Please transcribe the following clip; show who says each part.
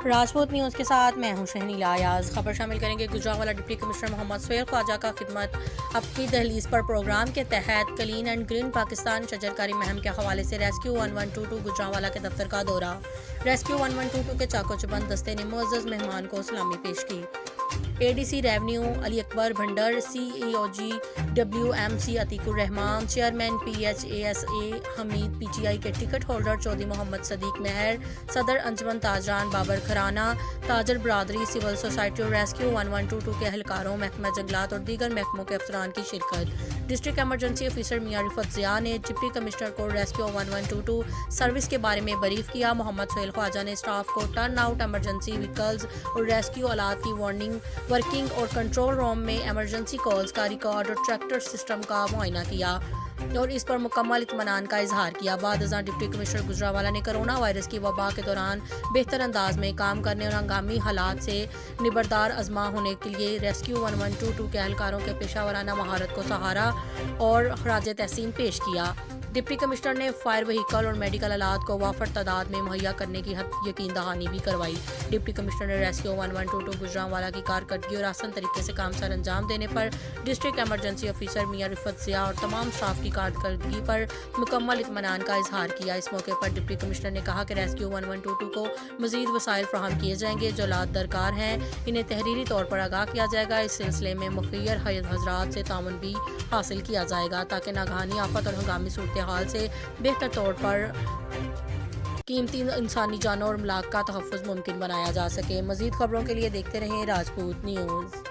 Speaker 1: Rajput news کے ساتھ میں ہوں شہنیل ایاز۔ خبر شامل کریں گے گجرانوالہ ڈپٹی کمشنر محمد سہیل خواجہ کا خدمت اپنی دہلیز پر پروگرام کے تحت کلین اینڈ گرین پاکستان شجرکاری مہم کے حوالے سے ریسکیو 1122 گجرانوالہ کے دفتر کا دورہ۔ ریسکیو 1122 کے چاقو چبند دستے نے معزز مہمان کو سلامی پیش کی۔ A D C revenue Ali Akbar Bhinder, C E O G W M C Atiq ur Rehman, chairman P H A S A Hamid, P T I کے ٹکٹ ہولڈر چودھری محمد صدیق مہر، صدر انجمن تاجران بابر کھرانہ، تاجر برادری، سول سوسائٹی اور ریسکیو 1122 کے اہلکاروں، محکمہ جنگلات اور دیگر محکموں کے افسران کی شرکت۔ ڈسٹرکٹ ایمرجنسی آفیسر میاں رفت ضیاء نے ڈپٹی کمشنر کو ریسکیو 1122 سروس کے بارے میں بریف کیا۔ محمد سہیل خواجہ نے اسٹاف کو ٹرن آؤٹ ایمرجنسی وہیکلز اور ریسکیو آلات کی ورکنگ اور کنٹرول روم میں ایمرجنسی کالز کا ریکارڈ اور ٹریکٹر سسٹم کا معائنہ کیا اور اس پر مکمل اطمینان کا اظہار کیا۔ بعد ازاں ڈپٹی کمشنر گجرانوالہ نے کرونا وائرس کی وبا کے دوران بہتر انداز میں کام کرنے اور ہنگامی حالات سے نبردار آزما ہونے کے لیے ریسکیو 1122 کے اہلکاروں کے پیشہ ورانہ مہارت کو سہارا اور خراج تحسین پیش کیا۔ ڈپٹی کمشنر نے فائر وہیکل اور میڈیکل آلات کو وافر تعداد میں مہیا کرنے کی یقین دہانی بھی کروائی۔ ڈپٹی کمشنر نے ریسکیو 1122 گجرانوالہ کی کارکردگی اور آسان طریقے سے کام سر انجام دینے پر ڈسٹرکٹ ایمرجنسی آفیسر میاں رفت ضیاء اور تمام اسٹاف کی کارکردگی پر مکمل اطمینان کا اظہار کیا۔ اس موقع پر ڈپٹی کمشنر نے کہا کہ ریسکیو 1122 کو مزید وسائل فراہم کیے جائیں گے، جو آلات درکار ہیں انہیں تحریری طور پر آگاہ کیا جائے گا۔ اس سلسلے میں مخیر حضرات سے تعاون بھی حاصل کیا جائے گا تاکہ ناگہانی آفت اور ہنگامی صورتحال سے بہتر طور پر قیمتی انسانی جانوں اور املاک کا تحفظ ممکن بنایا جا سکے۔ مزید خبروں کے لیے دیکھتے رہیں راجپوت نیوز۔